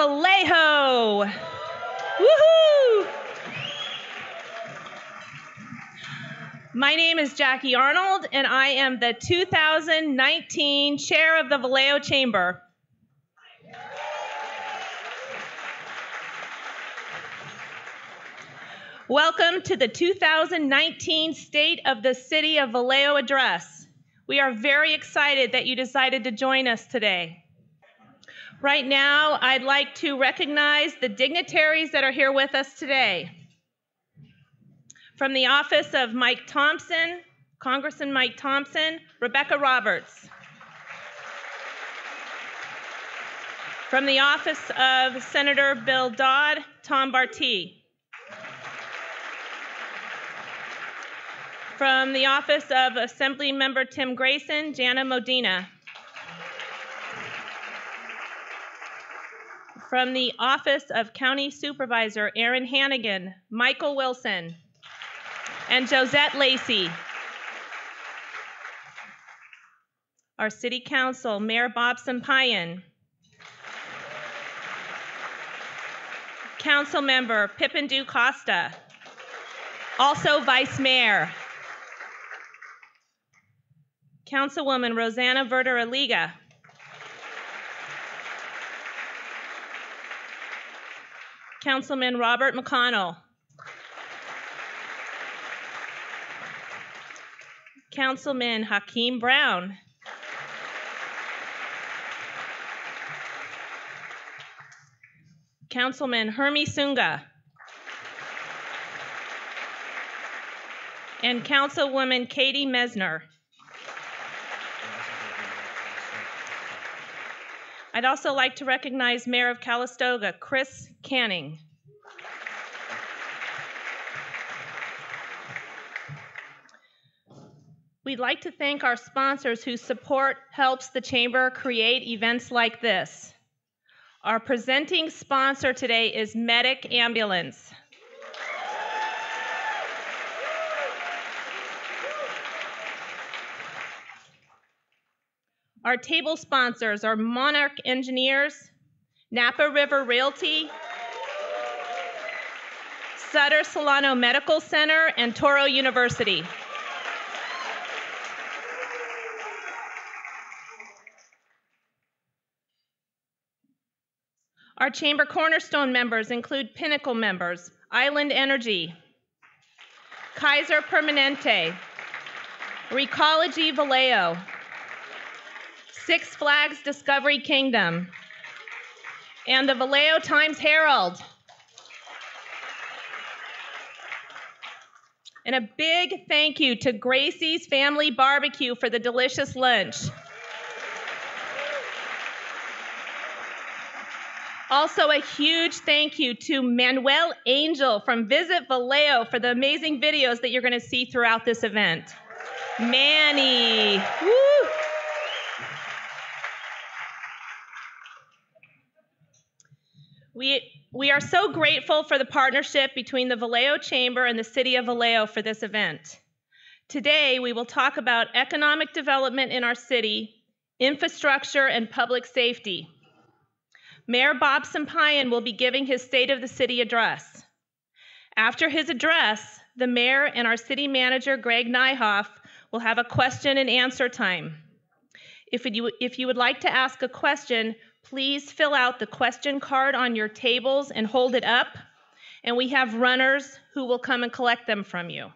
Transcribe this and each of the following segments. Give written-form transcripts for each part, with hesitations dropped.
Vallejo. Woohoo! My name is Jackie Arnold, and I am the 2019 Chair of the Vallejo Chamber. Welcome to the 2019 State of the City of Vallejo Address. We are very excited that you decided to join us today. Right now, I'd like to recognize the dignitaries that are here with us today. From the office of Mike Thompson, Congressman Mike Thompson, Rebecca Roberts. From the office of Senator Bill Dodd, Tom Bartee. From the office of Assembly Member Tim Grayson, Jana Modena. From the office of County Supervisor Aaron Hannigan, Michael Wilson, and Josette Lacey. Our City Council, Mayor Bob Sampayan. Council Member Pippin Du Costa, also Vice Mayor. Councilwoman Rosanna Verder-Aliga. Councilman Robert McConnell. Councilman Hakeem Brown. Councilman Hermie Sunga. And Councilwoman Katie Mesner. I'd also like to recognize Mayor of Calistoga, Chris Canning. We'd like to thank our sponsors whose support helps the Chamber create events like this. Our presenting sponsor today is Medic Ambulance. Our table sponsors are Monarch Engineers, Napa River Realty, Sutter Solano Medical Center, and Toro University. Our Chamber Cornerstone members include Pinnacle members, Island Energy, Kaiser Permanente, Recology Vallejo, Six Flags Discovery Kingdom, and the Vallejo Times-Herald. And a big thank you to Gracie's Family Barbecue for the delicious lunch. Also, a huge thank you to Manuel Angel from Visit Vallejo for the amazing videos that you're going to see throughout this event. Manny, woo! We are so grateful for the partnership between the Vallejo Chamber and the City of Vallejo for this event. Today, we will talk about economic development in our city, infrastructure, and public safety. Mayor Bob Sampayan will be giving his State of the City address. After his address, the mayor and our city manager, Greg Nyhoff, will have a question and answer time. If you would like to ask a question, please fill out the question card on your tables and hold it up, and we have runners who will come and collect them from you.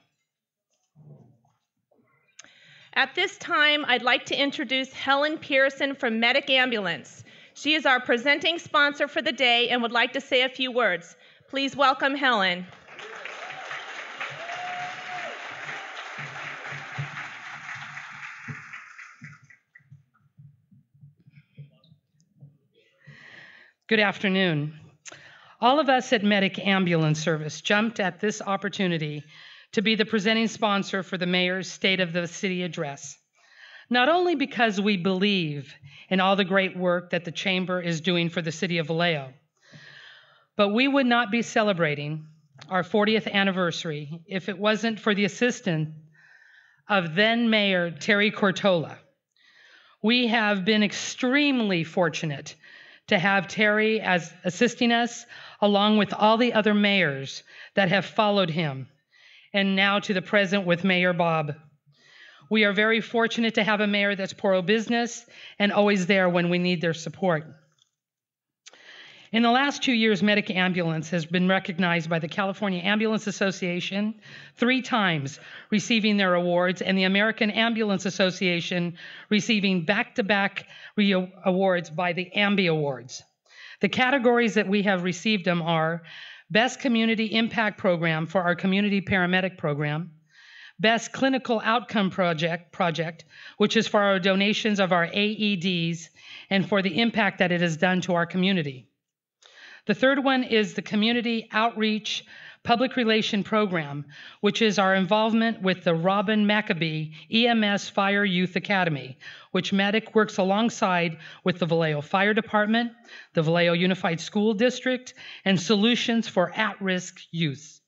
At this time, I'd like to introduce Helen Pearson from Medic Ambulance. She is our presenting sponsor for the day and would like to say a few words. Please welcome Helen. Good afternoon. All of us at Medic Ambulance Service jumped at this opportunity to be the presenting sponsor for the Mayor's State of the City address, not only because we believe in all the great work that the Chamber is doing for the City of Vallejo, but we would not be celebrating our 40th anniversary if it wasn't for the assistance of then Mayor Terry Cortola. We have been extremely fortunate to have Terry as assisting us, along with all the other mayors that have followed him, and now to the present with Mayor Bob. We are very fortunate to have a mayor that's pro-business and always there when we need their support. In the last 2 years, Medic Ambulance has been recognized by the California Ambulance Association 3 times, receiving their awards, and the American Ambulance Association receiving back-to-back awards by the AMBI Awards. The categories that we have received them are Best Community Impact Program for our Community Paramedic Program, Best Clinical Outcome Project, which is for our donations of our AEDs and for the impact that it has done to our community. The third one is the Community Outreach Public Relation Program, which is our involvement with the Robin Maccabee EMS Fire Youth Academy, which Medic works alongside with the Vallejo Fire Department, the Vallejo Unified School District, and Solutions for At-Risk Youth.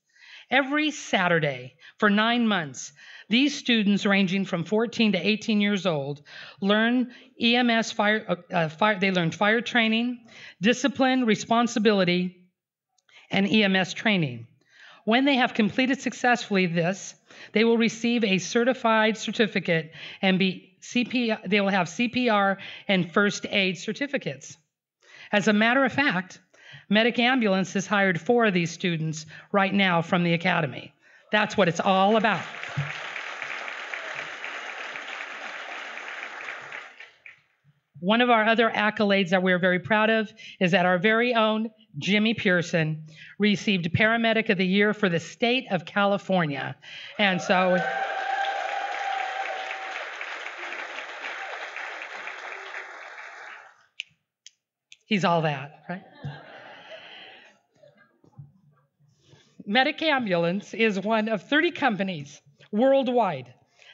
Every Saturday for 9 months, these students ranging from 14 to 18 years old learn EMS they learn fire training, discipline, responsibility, and EMS training. When they have completed successfully this, they will receive a certified certificate and they will have CPR and first aid certificates. As a matter of fact, Medic Ambulance has hired 4 of these students right now from the academy. That's what it's all about. One of our other accolades that we're very proud of is that our very own Jimmy Pearson received Paramedic of the Year for the state of California. And so he's all that, right? Medic Ambulance is one of 30 companies worldwide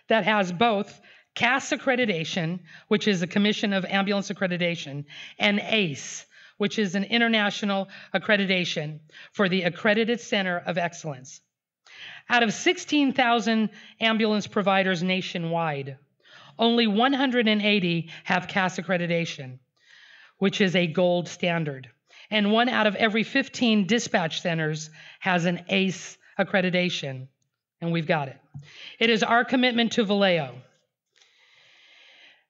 that has both CAS accreditation, which is a Commission of Ambulance Accreditation, and ACE, which is an international accreditation for the Accredited Center of Excellence. Out of 16,000 ambulance providers nationwide, only 180 have CAS accreditation, which is a gold standard. And 1 out of every 15 dispatch centers has an ACE accreditation, and we've got it. It is our commitment to Vallejo,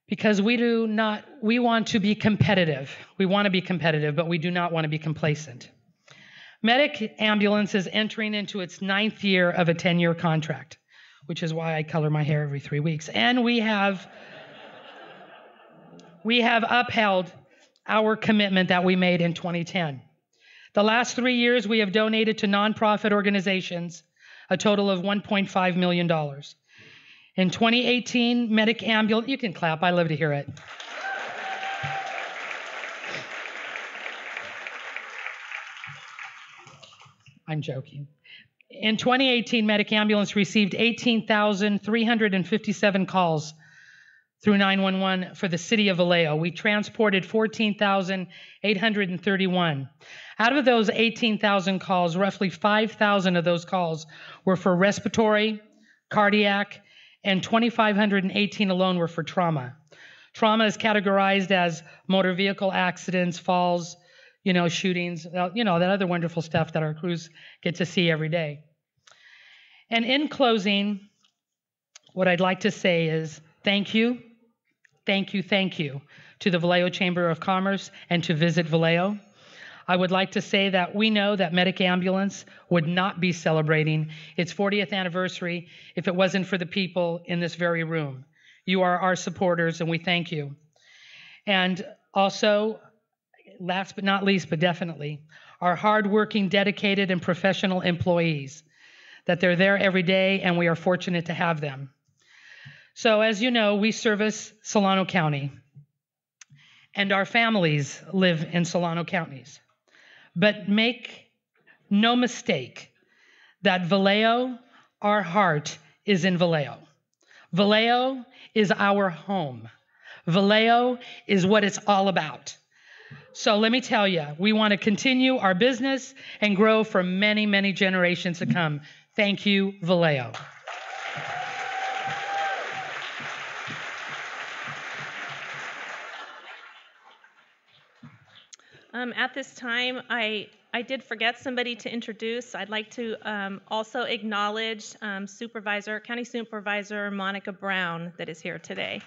because we want to be competitive. We want to be competitive, but we do not want to be complacent. Medic Ambulance is entering into its 9th year of a 10-year contract, which is why I color my hair every 3 weeks. And we have upheld our commitment that we made in 2010. The last 3 years, we have donated to nonprofit organizations a total of $1.5 million. In 2018, Medic Ambulance, you can clap, I love to hear it. I'm joking. In 2018, Medic Ambulance received 18,357 calls through 911 for the city of Vallejo. We transported 14,831. Out of those 18,000 calls, roughly 5,000 of those calls were for respiratory, cardiac, and 2,518 alone were for trauma. Trauma is categorized as motor vehicle accidents, falls, shootings, that other wonderful stuff that our crews get to see every day. And in closing, what I'd like to say is thank you to the Vallejo Chamber of Commerce and to Visit Vallejo. I would like to say that we know that Medic Ambulance would not be celebrating its 40th anniversary if it wasn't for the people in this very room. You are our supporters, and we thank you. And also, last but not least, but definitely, our hardworking, dedicated, and professional employees, that they're there every day, and we are fortunate to have them. So as you know, we service Solano County, and our families live in Solano counties. But make no mistake that Vallejo, our heart is in Vallejo. Vallejo is our home. Vallejo is what it's all about. So let me tell you, we want to continue our business and grow for many, many generations to come. Thank you, Vallejo. At this time, I did forget somebody to introduce. I'd like to also acknowledge County Supervisor Monica Brown that is here today.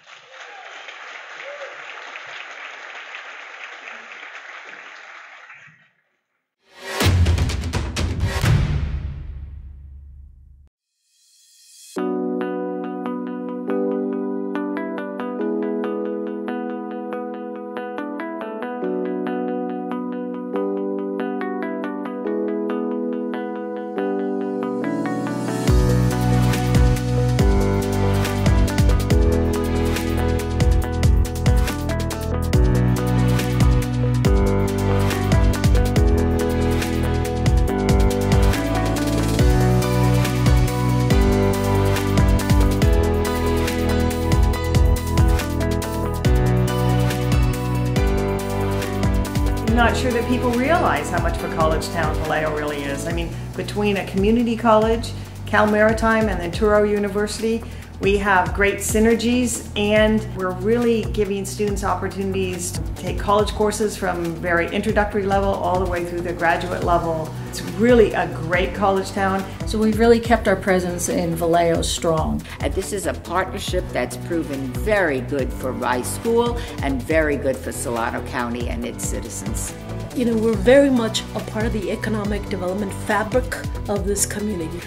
I'm not sure that people realize how much of a college town Vallejo really is. I mean, between a community college, Cal Maritime, and then Touro University, we have great synergies, and we're really giving students opportunities to take college courses from very introductory level all the way through the graduate level. It's really a great college town. So we've really kept our presence in Vallejo strong. And this is a partnership that's proven very good for my school and very good for Solano County and its citizens. You know, we're very much a part of the economic development fabric of this community.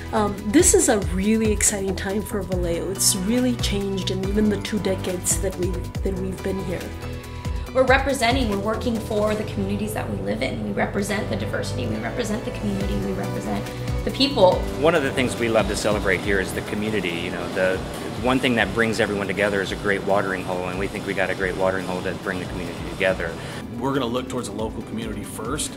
This is a really exciting time for Vallejo. It's really changed in even the 2 decades that we've been here. We're working for the communities that we live in. We represent the diversity, we represent the community, we represent the people. One of the things we love to celebrate here is the community. You know, the one thing that brings everyone together is a great watering hole, and we think we got a great watering hole to bring the community together. We're going to look towards the local community first,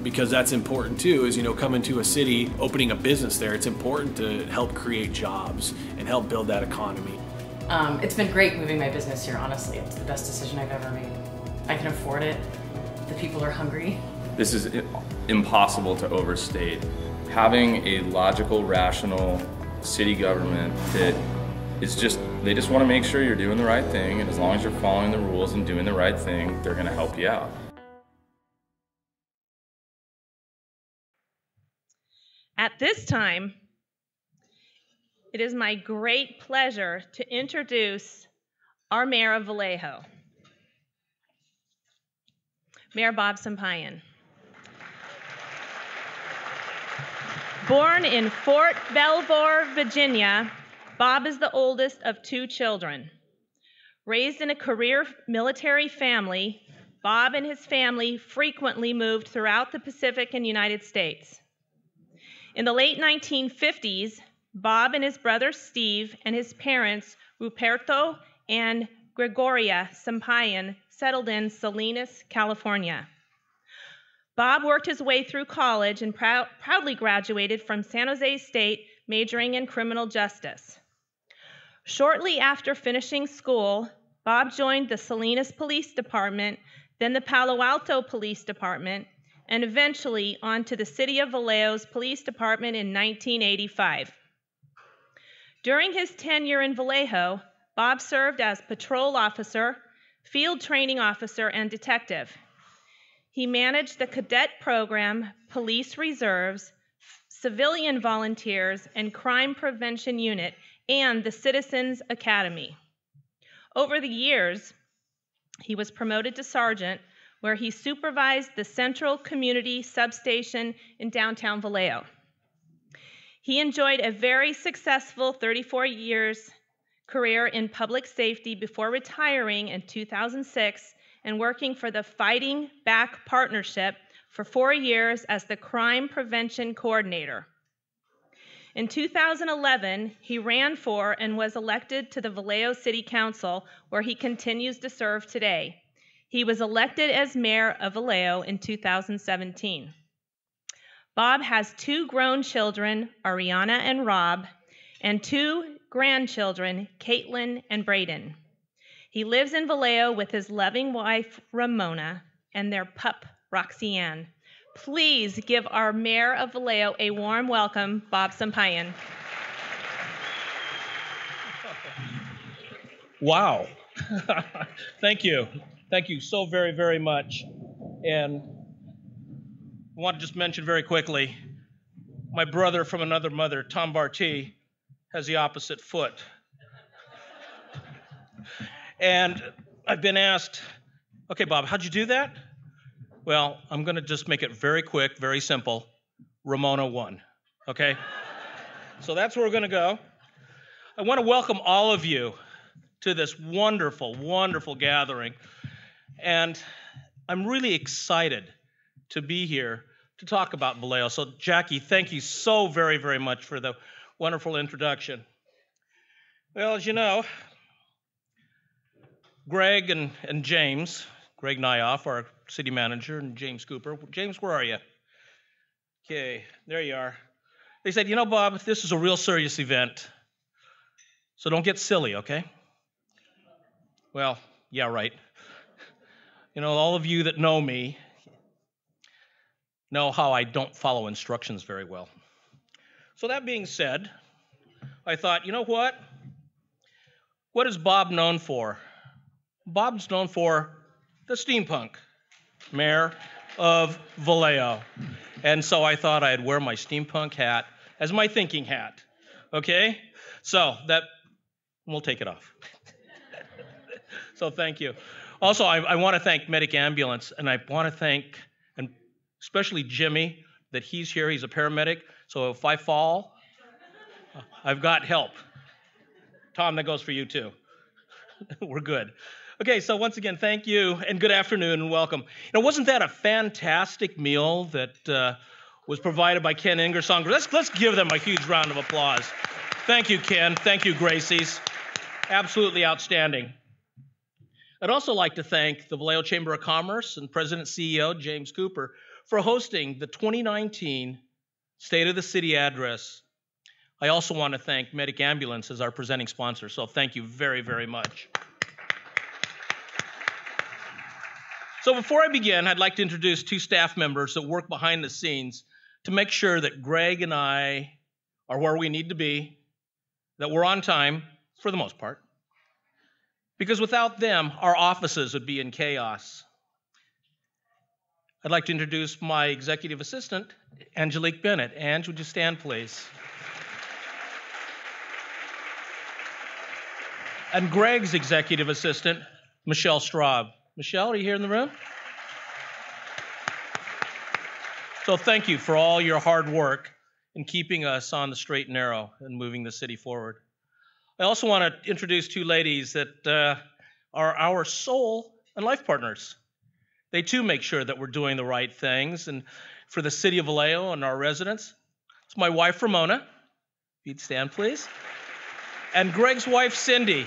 because that's important too. Is, you know, coming to a city, opening a business there, it's important to help create jobs and help build that economy. It's been great moving my business here, honestly. It's the best decision I've ever made. I can afford it. The people are hungry. This is impossible to overstate. Having a logical, rational city government that is they just want to make sure you're doing the right thing, and as long as you're following the rules and doing the right thing, they're going to help you out. At this time, it is my great pleasure to introduce our Mayor of Vallejo, Mayor Bob Sampayan. Born in Fort Belvoir, Virginia, Bob is the oldest of 2 children. Raised in a career military family, Bob and his family frequently moved throughout the Pacific and United States. In the late 1950s, Bob and his brother Steve and his parents, Ruperto and Gregoria Sampayan, settled in Salinas, California. Bob worked his way through college and proudly graduated from San Jose State, majoring in criminal justice. Shortly after finishing school, Bob joined the Salinas Police Department, then the Palo Alto Police Department, and eventually onto the City of Vallejo's Police Department in 1985. During his tenure in Vallejo, Bob served as patrol officer, field training officer, and detective. He managed the cadet program, police reserves, civilian volunteers, and crime prevention unit, and the Citizens Academy. Over the years, he was promoted to sergeant, where he supervised the Central Community Substation in downtown Vallejo. He enjoyed a very successful 34 years career in public safety before retiring in 2006 and working for the Fighting Back Partnership for 4 years as the Crime Prevention Coordinator. In 2011, he ran for and was elected to the Vallejo City Council, where he continues to serve today. He was elected as mayor of Vallejo in 2017. Bob has 2 grown children, Ariana and Rob, and 2 grandchildren, Caitlin and Braden. He lives in Vallejo with his loving wife, Ramona, and their pup, Roxanne. Please give our Mayor of Vallejo a warm welcome, Bob Sampayan. Wow. Thank you. Thank you so very, very much. And I want to just mention very quickly, my brother from another mother, Tom Barty, has the opposite foot. And I've been asked, okay, Bob, how'd you do that? Well, I'm going to just make it very quick, very simple. Ramona won, okay? So that's where we're going to go. I want to welcome all of you to this wonderful, wonderful gathering. And I'm really excited to be here to talk about Vallejo. So Jackie, thank you so very, very much for the wonderful introduction. Well, as you know, Greg and James, Greg Nyoff, our city manager, and James Cooper. James, where are you? Okay, there you are. They said, you know, Bob, this is a real serious event, so don't get silly, okay? Well, yeah, right. You know, all of you that know me know how I don't follow instructions very well. So that being said, I thought, you know what? What is Bob known for? Bob's known for the steampunk, mayor of Vallejo. And so I thought I'd wear my steampunk hat as my thinking hat, okay? So that, we'll take it off. So thank you. Also, I want to thank Medic Ambulance, and I want to thank, and especially Jimmy, that he's here. He's a paramedic, so if I fall, I've got help. Tom, that goes for you too. We're good. Okay, so once again, thank you, and good afternoon, and welcome. You know, wasn't that a fantastic meal that was provided by Ken Ingersoll? Let's give them a huge round of applause. Thank you, Ken. Thank you, Gracie's. Absolutely outstanding. I'd also like to thank the Vallejo Chamber of Commerce and President CEO James Cooper for hosting the 2019 State of the City Address. I also want to thank Medic Ambulance as our presenting sponsor, so thank you very, very much. So before I begin, I'd like to introduce two staff members that work behind the scenes to make sure that Greg and I are where we need to be, that we're on time, for the most part. Because without them, our offices would be in chaos. I'd like to introduce my executive assistant, Angelique Bennett. Ange, would you stand, please? And Greg's executive assistant, Michelle Straub. Michelle, are you here in the room? So thank you for all your hard work in keeping us on the straight and narrow and moving the city forward. I also want to introduce two ladies that are our soul and life partners. They too make sure that we're doing the right things and for the city of Vallejo and our residents. It's my wife, Ramona. If you'd stand, please. And Greg's wife, Cindy.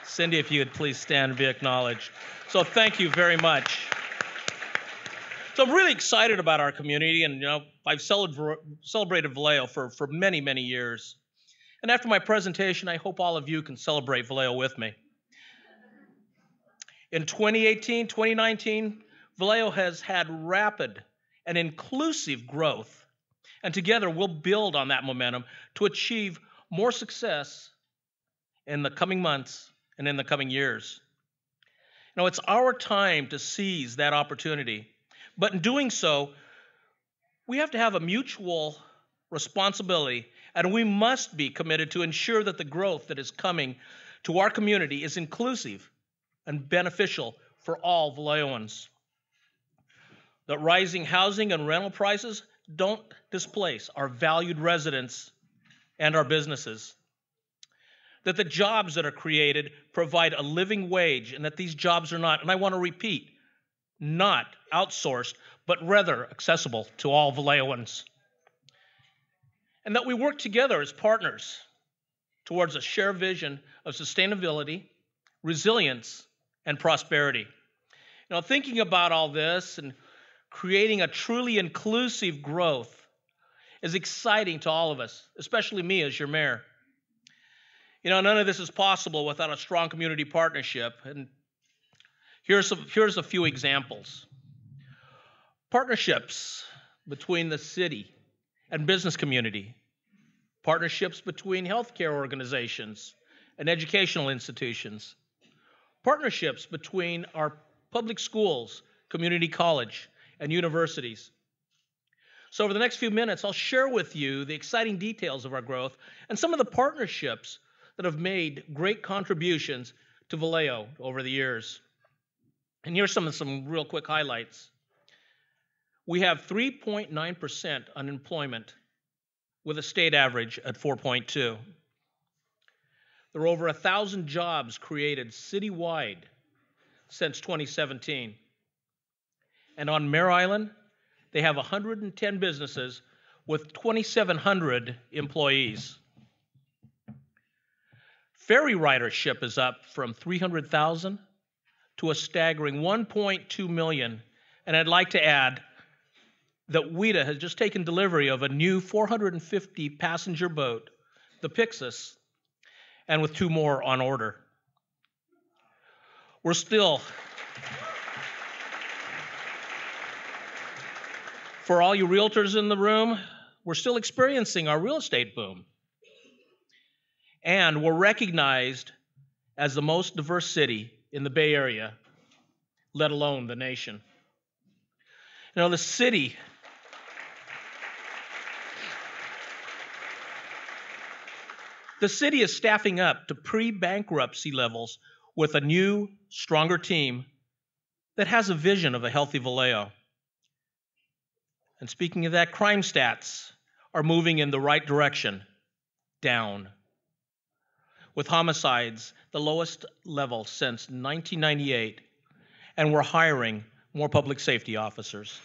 Cindy, if you would please stand and be acknowledged. So thank you very much. So I'm really excited about our community, and you know, I've celebrated Vallejo for many, many years. And after my presentation, I hope all of you can celebrate Vallejo with me. In 2018, 2019, Vallejo has had rapid and inclusive growth, and together we'll build on that momentum to achieve more success in the coming months and in the coming years. Now, it's our time to seize that opportunity, but in doing so, we have to have a mutual responsibility, and we must be committed to ensure that the growth that is coming to our community is inclusive and beneficial for all Vallejoans. That rising housing and rental prices don't displace our valued residents and our businesses. That the jobs that are created provide a living wage, and that these jobs are not, and I want to repeat, not outsourced, but rather accessible to all Vallejoans. And that we work together as partners towards a shared vision of sustainability, resilience, and prosperity. You know, thinking about all this and creating a truly inclusive growth is exciting to all of us, especially me as your mayor. You know, none of this is possible without a strong community partnership, and here's a few examples. Partnerships between the city and business community, partnerships between healthcare organizations and educational institutions, partnerships between our public schools community college, and universities. So over the next few minutes, I'll share with you the exciting details of our growth and some of the partnerships that have made great contributions to Vallejo over the years. And here's some real quick highlights. We have 3.9% unemployment with a state average at 4.2. There are over 1,000 jobs created citywide since 2017. And on Mare Island, they have 110 businesses with 2,700 employees. Ferry ridership is up from 300,000 to a staggering 1.2 million. And I'd like to add that WIDA has just taken delivery of a new 450 passenger boat, the Pyxis, and with 2 more on order. We're still, for all you realtors in the room, we're still experiencing our real estate boom. And we're recognized as the most diverse city in the Bay Area, let alone the nation. You know, the city is staffing up to pre-bankruptcy levels with a new, stronger team that has a vision of a healthy Vallejo. And speaking of that, crime stats are moving in the right direction, down. With homicides the lowest level since 1998, and we're hiring more public safety officers.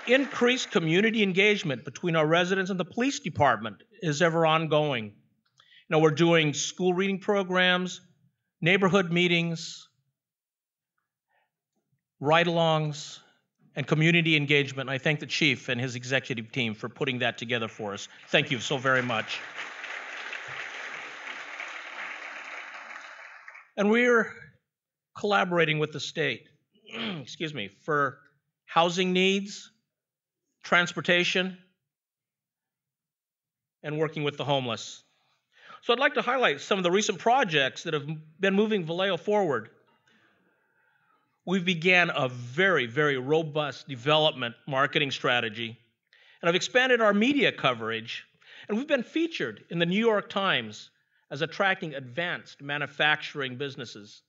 Increased community engagement between our residents and the police department is ever ongoing. You know, we're doing school reading programs, neighborhood meetings, ride-alongs, and community engagement. I thank the chief and his executive team for putting that together for us. Thank you so very much. And we're collaborating with the state, excuse me, for housing needs, transportation, and working with the homeless. So I'd like to highlight some of the recent projects that have been moving Vallejo forward. We began a very, very robust development marketing strategy, and I've expanded our media coverage, and we've been featured in the New York Times as attracting advanced manufacturing businesses.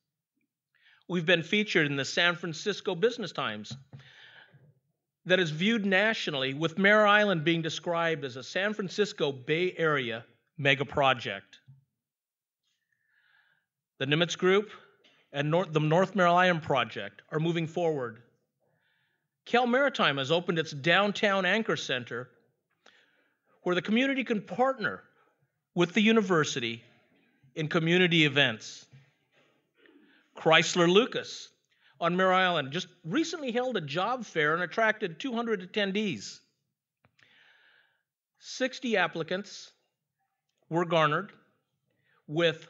We've been featured in the San Francisco Business Times that is viewed nationally, with Mare Island being described as a San Francisco Bay Area mega project. The Nimitz Group and the North Mare Island project are moving forward. Cal Maritime has opened its downtown anchor center where the community can partner with the university in community events. Chrysler Lucas on Mare Island just recently held a job fair and attracted 200 attendees. 60 applicants were garnered with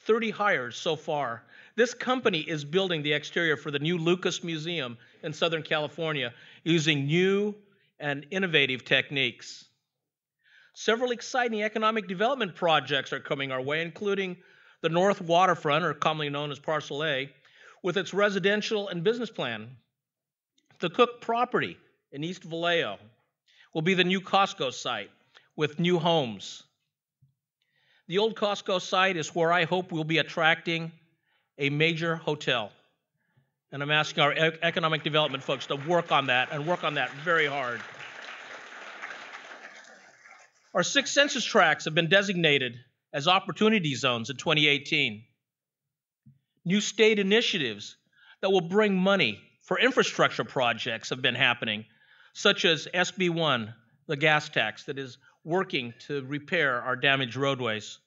30 hires so far. This company is building the exterior for the new Lucas Museum in Southern California using new and innovative techniques. Several exciting economic development projects are coming our way, including the North Waterfront, or commonly known as Parcel A, with its residential and business plan. The Cook property in East Vallejo will be the new Costco site with new homes. The old Costco site is where I hope we'll be attracting a major hotel. And I'm asking our economic development folks to work on that, and work on that very hard. Our 6 census tracts have been designated as opportunity zones in 2018. New state initiatives that will bring money for infrastructure projects have been happening, such as SB1, the gas tax that is working to repair our damaged roadways.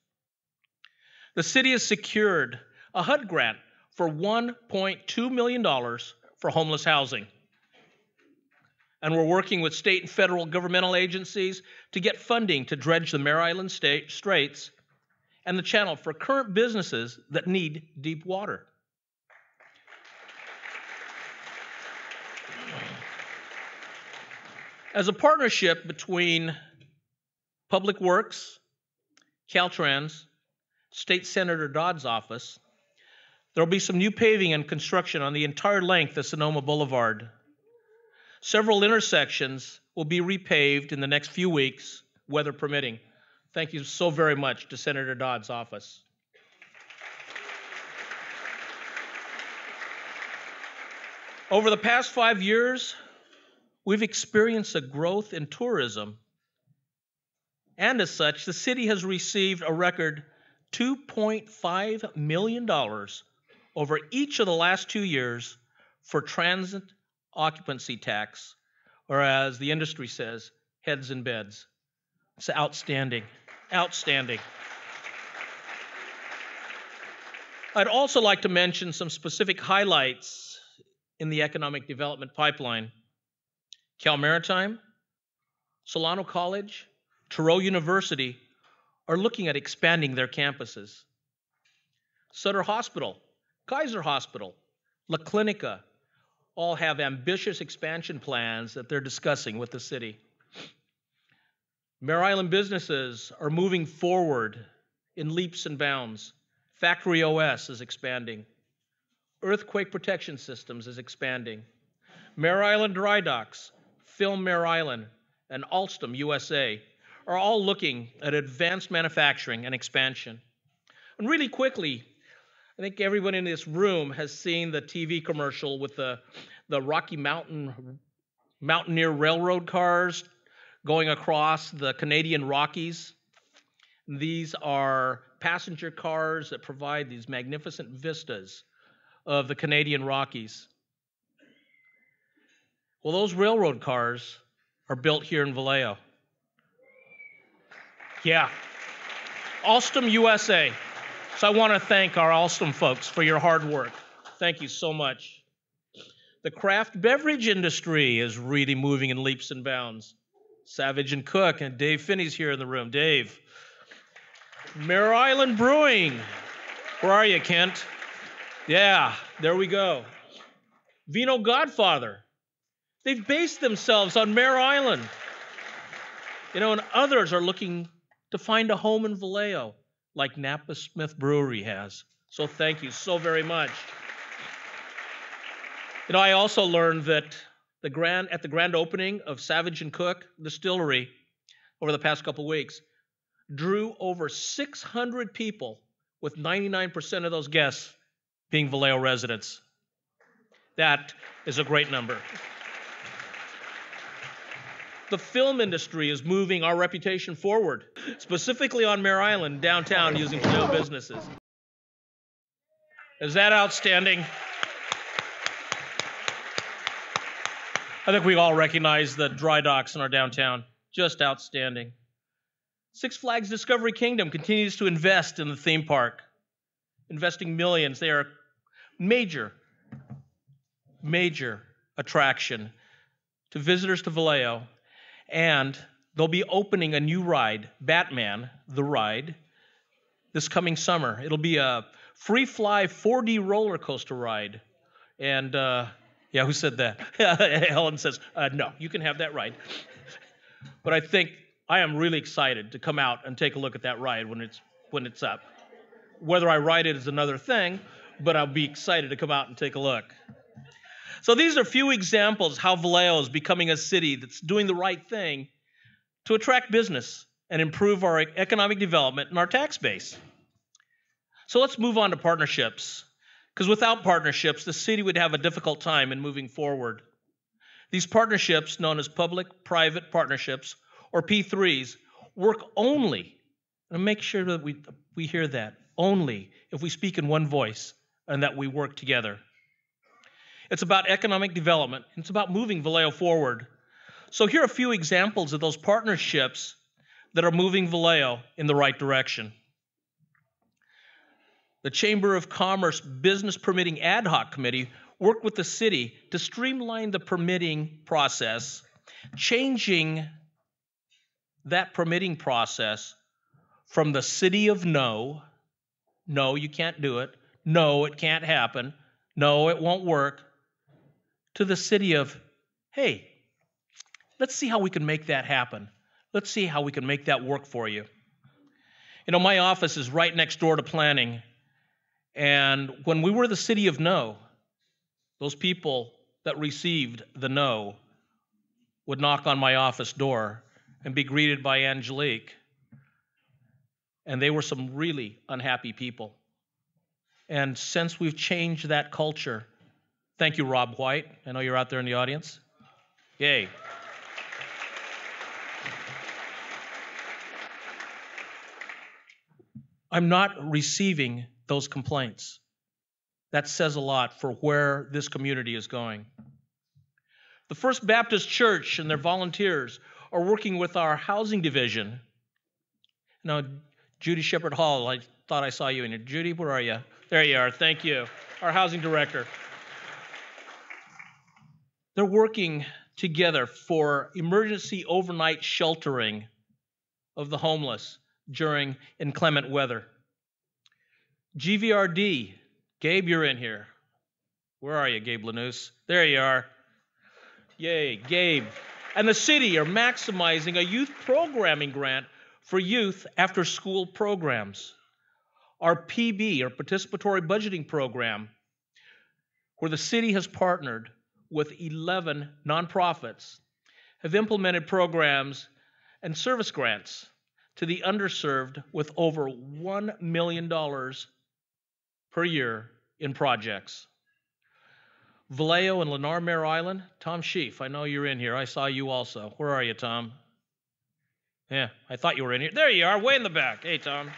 The city has secured a HUD grant for $1.2 million for homeless housing. And we're working with state and federal governmental agencies to get funding to dredge the Mare Island Straits and the channel for current businesses that need deep water. As a partnership between Public Works, Caltrans, State Senator Dodd's office, there will be some new paving and construction on the entire length of Sonoma Boulevard. Several intersections will be repaved in the next few weeks, weather permitting. Thank you so very much to Senator Dodd's office. Over the past 5 years, we've experienced a growth in tourism. And as such, the city has received a record $2.5 million over each of the last 2 years for transit occupancy tax, or as the industry says, heads in beds. It's outstanding, outstanding. I'd also like to mention some specific highlights in the economic development pipeline. Cal Maritime, Solano College, Thoreau University are looking at expanding their campuses. Sutter Hospital, Kaiser Hospital, La Clinica all have ambitious expansion plans that they're discussing with the city. Mare Island businesses are moving forward in leaps and bounds. Factory OS is expanding. Earthquake Protection Systems is expanding. Mare Island Dry Docks, Film Mare Island, and Alstom USA are all looking at advanced manufacturing and expansion. And really quickly, I think everyone in this room has seen the TV commercial with the Rocky Mountaineer Railroad cars going across the Canadian Rockies. These are passenger cars that provide these magnificent vistas of the Canadian Rockies. Well, those railroad cars are built here in Vallejo. Yeah, Alstom USA. So I want to thank our Alstom folks for your hard work. Thank you so much. The craft beverage industry is really moving in leaps and bounds. Savage and Cook, and Dave Finney's here in the room. Dave. Mare Island Brewing. Where are you, Kent? Yeah, there we go. Vino Godfather. They've based themselves on Mare Island. You know, and others are looking to find a home in Vallejo, like Napa Smith Brewery has. So thank you so very much. You know, I also learned that at the grand opening of Savage and Cook Distillery over the past couple weeks, drew over 600 people, with 99% of those guests being Vallejo residents. That is a great number. The film industry is moving our reputation forward, specifically on Mare Island, downtown, using Vallejo businesses. Is that outstanding? I think we all recognize the dry docks in our downtown. Just outstanding. Six Flags Discovery Kingdom continues to invest in the theme park, investing millions. They are a major attraction to visitors to Vallejo. And they'll be opening a new ride, Batman, the ride, this coming summer. It'll be a free fly 4D roller coaster ride. And yeah, who said that? Helen says, no, you can have that ride. But I am really excited to come out and take a look at that ride when it's up. Whether I ride it is another thing, but I'll be excited to come out and take a look. So these are a few examples how Vallejo is becoming a city that's doing the right thing to attract business and improve our economic development and our tax base. So let's move on to partnerships, because without partnerships, the city would have a difficult time in moving forward. These partnerships, known as public-private partnerships, or P3s, work only, and make sure that we hear that, only if we speak in one voice and that we work together. It's about economic development. It's about moving Vallejo forward. So here are a few examples of those partnerships that are moving Vallejo in the right direction. The Chamber of Commerce Business Permitting Ad Hoc Committee worked with the city to streamline the permitting process, changing that permitting process from the city of no, you can't do it, no, it can't happen, no, it won't work, to the city of, hey, let's see how we can make that happen. Let's see how we can make that work for you. You know, my office is right next door to planning. And when we were the city of no, those people that received the no would knock on my office door and be greeted by Angelique. And they were some really unhappy people. And since we've changed that culture, thank you, Rob White. I know you're out there in the audience. Yay. I'm not receiving those complaints. That says a lot for where this community is going. The First Baptist Church and their volunteers are working with our housing division. Now, Judy Shepard Hall, I thought I saw you in here. Judy, where are you? There you are. Thank you. Our housing director. They're working together for emergency overnight sheltering of the homeless during inclement weather. GVRD, Gabe, you're in here. Where are you, Gabe Lanous? There you are. Yay, Gabe. And the city are maximizing a youth programming grant for youth after school programs. Our PB, our participatory budgeting program, where the city has partnered with 11 nonprofits, have implemented programs and service grants to the underserved with over $1 million per year in projects. Vallejo and Lennar Mare Island, Tom Sheaf, I know you're in here. I saw you also. Where are you, Tom? Yeah, I thought you were in here. There you are, way in the back. Hey, Tom.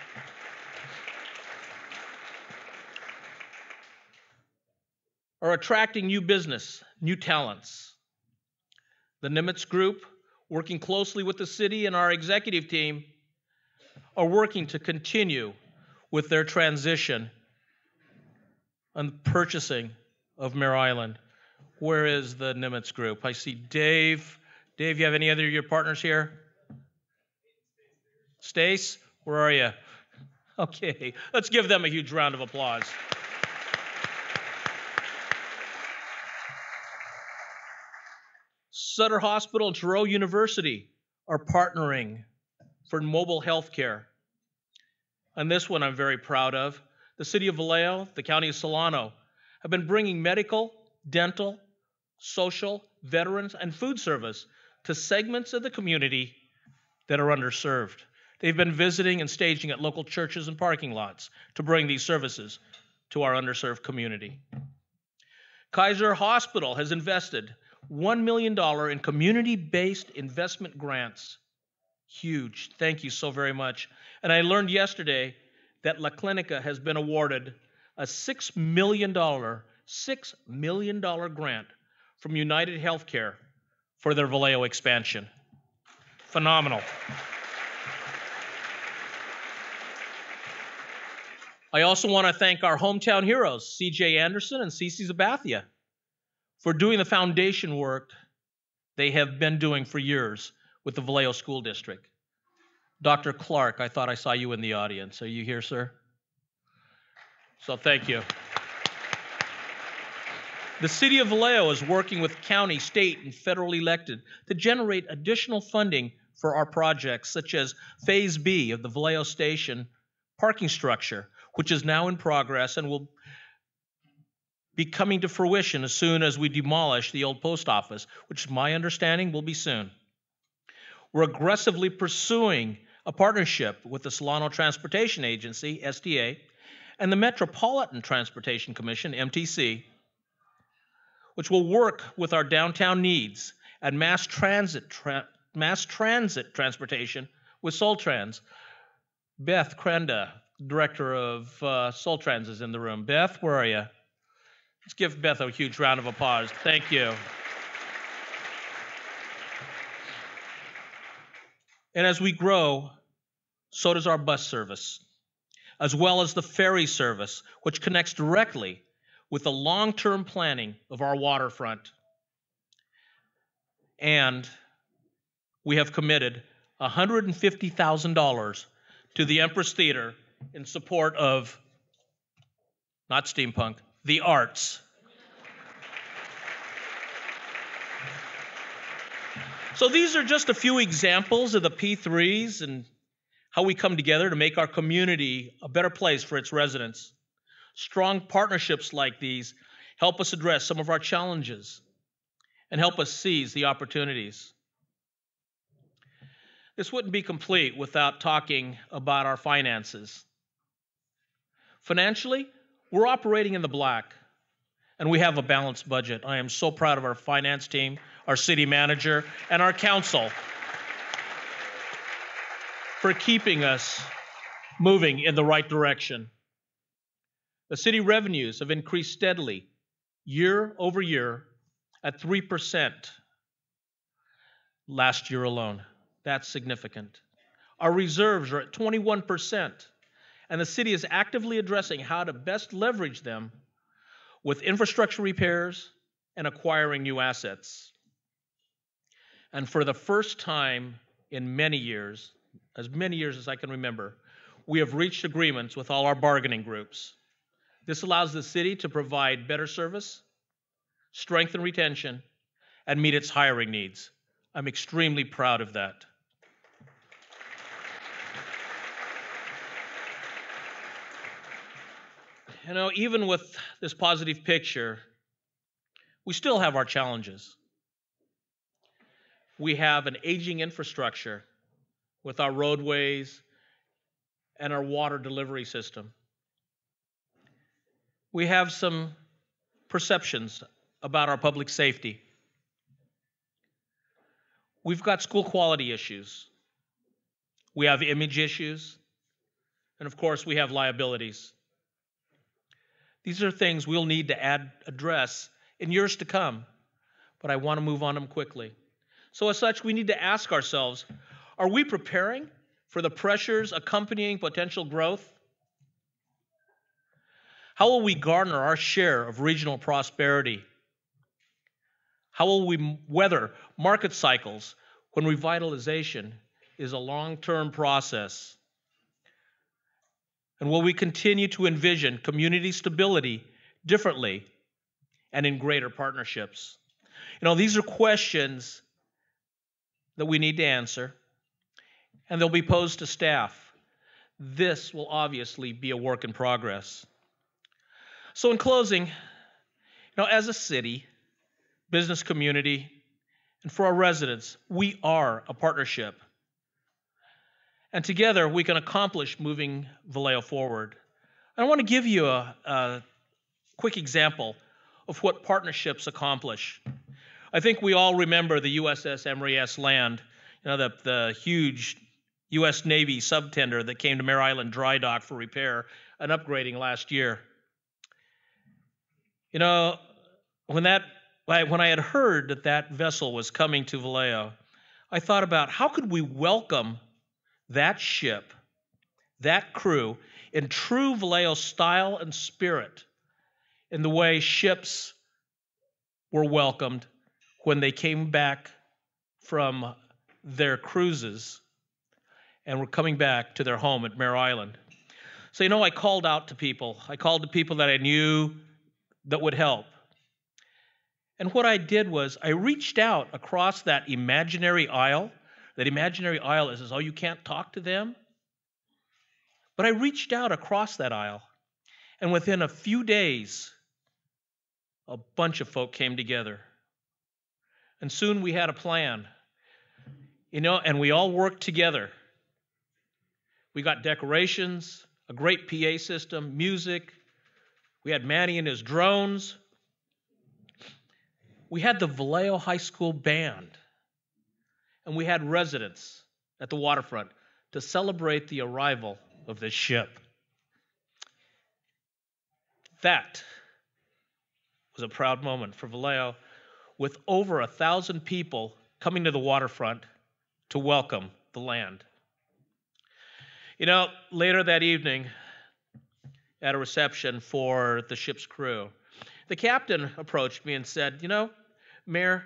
Are attracting new business, new talents. The Nimitz Group, working closely with the city and our executive team, are working to continue with their transition and purchasing of Mare Island. Where is the Nimitz Group? I see Dave. Dave, you have any other of your partners here? Stace, where are you? Okay, let's give them a huge round of applause. Sutter Hospital and Thoreau University are partnering for mobile health care. And this one I'm very proud of. The city of Vallejo, the county of Solano, have been bringing medical, dental, social, veterans, and food service to segments of the community that are underserved. They've been visiting and staging at local churches and parking lots to bring these services to our underserved community. Kaiser Hospital has invested $1 million in community-based investment grants. Huge. Thank you so very much. And I learned yesterday that La Clinica has been awarded a $6 million grant from United Healthcare for their Vallejo expansion. Phenomenal. I also want to thank our hometown heroes, C.J. Anderson and Cece Zabathia, for doing the foundation work they have been doing for years with the Vallejo School District. Dr. Clark, I thought I saw you in the audience. Are you here, sir? So thank you. The city of Vallejo is working with county, state, and federal elected to generate additional funding for our projects, such as Phase B of the Vallejo Station parking structure, which is now in progress and will be coming to fruition as soon as we demolish the old post office, which my understanding will be soon. We're aggressively pursuing a partnership with the Solano Transportation Agency, STA, and the Metropolitan Transportation Commission, MTC, which will work with our downtown needs and mass transit transportation with Soltrans. Beth Krenda, Director of Soltrans, is in the room. Beth, where are you? Let's give Beth a huge round of applause. Thank you. And as we grow, so does our bus service, as well as the ferry service, which connects directly with the long-term planning of our waterfront. And we have committed $150,000 to the Empress Theater in support of, not steampunk, the arts. So these are just a few examples of the P3s and how we come together to make our community a better place for its residents. Strong partnerships like these help us address some of our challenges and help us seize the opportunities. This wouldn't be complete without talking about our finances. Financially, we're operating in the black, and we have a balanced budget. I am so proud of our finance team, our city manager, and our council for keeping us moving in the right direction. The city revenues have increased steadily year over year at 3% last year alone. That's significant. Our reserves are at 21%, and the city is actively addressing how to best leverage them with infrastructure repairs and acquiring new assets. And for the first time in many years as I can remember, we have reached agreements with all our bargaining groups. This allows the city to provide better service, strengthen retention, and meet its hiring needs. I'm extremely proud of that. You know, even with this positive picture, we still have our challenges. We have an aging infrastructure with our roadways and our water delivery system. We have some perceptions about our public safety. We've got school quality issues. We have image issues. And of course, we have liabilities. These are things we'll need to address in years to come, but I want to move on them quickly. So as such, we need to ask ourselves, are we preparing for the pressures accompanying potential growth? How will we garner our share of regional prosperity? How will we weather market cycles when revitalization is a long-term process? And will we continue to envision community stability differently and in greater partnerships? You know, these are questions that we need to answer, and they'll be posed to staff. This will obviously be a work in progress. So in closing, you know, as a city, business community, and for our residents, we are a partnership. And together we can accomplish moving Vallejo forward. I want to give you a quick example of what partnerships accomplish. I think we all remember the USS Emory S. Land, you know, the huge U.S. Navy subtender that came to Mare Island Dry Dock for repair and upgrading last year. You know, when I had heard that that vessel was coming to Vallejo, I thought about how could we welcome that ship, that crew, in true Vallejo style and spirit, in the way ships were welcomed when they came back from their cruises and were coming back to their home at Mare Island. So, you know, I called out to people. I called to people that I knew that would help. And what I did was I reached out across that imaginary aisle. That imaginary aisle is as though you can't talk to them. But I reached out across that aisle, and within a few days, a bunch of folk came together. And soon we had a plan, you know, and we all worked together. We got decorations, a great PA system, music. We had Manny and his drones. We had the Vallejo High School band. And we had residents at the waterfront to celebrate the arrival of this ship. That was a proud moment for Vallejo, with over 1,000 people coming to the waterfront to welcome the land. You know, later that evening, at a reception for the ship's crew, the captain approached me and said, you know, Mayor,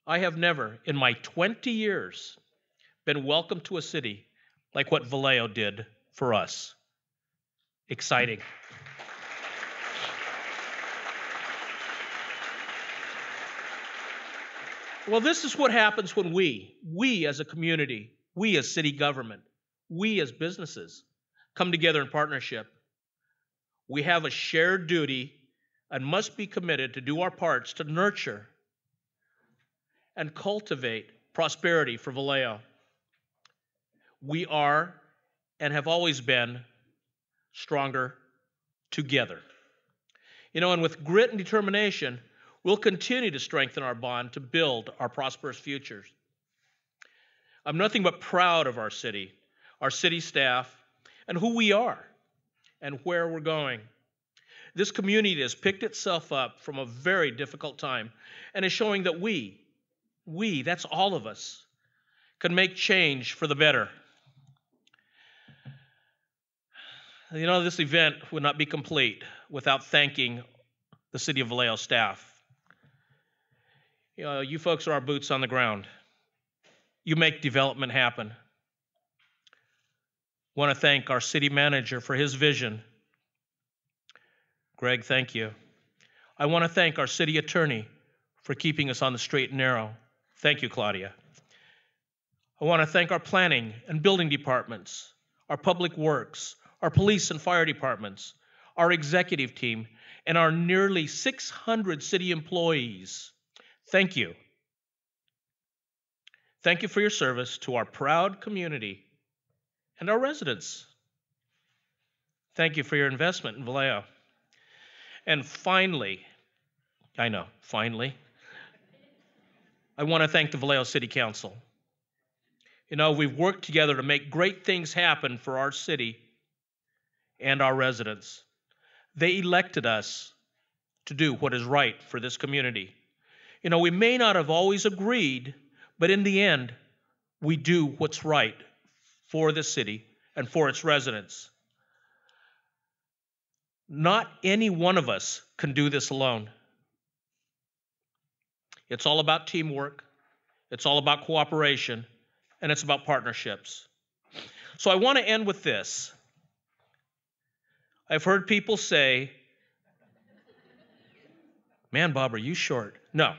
I have never, in my 20 years, been welcomed to a city like what Vallejo did for us. Exciting. Well, this is what happens when we as a community, we as city government, we as businesses come together in partnership, we have a shared duty and must be committed to do our parts to nurture and cultivate prosperity for Vallejo. We are and have always been stronger together. And with grit and determination, we'll continue to strengthen our bond to build our prosperous futures. I'm nothing but proud of our city staff, and who we are and where we're going. This community has picked itself up from a very difficult time and is showing that we, that's all of us, can make change for the better. This event would not be complete without thanking the City of Vallejo staff. You folks are our boots on the ground. You make development happen. Want to thank our city manager for his vision. Greg, thank you. I want to thank our city attorney for keeping us on the straight and narrow. Thank you, Claudia. I want to thank our planning and building departments, our public works, our police and fire departments, our executive team, and our nearly 600 city employees. Thank you. Thank you for your service to our proud community and our residents. Thank you for your investment in Vallejo. And finally, I want to thank the Vallejo City Council. We've worked together to make great things happen for our city and our residents. They elected us to do what is right for this community. We may not have always agreed, but in the end, we do what's right for the city and for its residents. Not any one of us can do this alone. It's all about teamwork, it's all about cooperation, and it's about partnerships. So I want to end with this. I've heard people say, "Man, Bob, are you short?" No.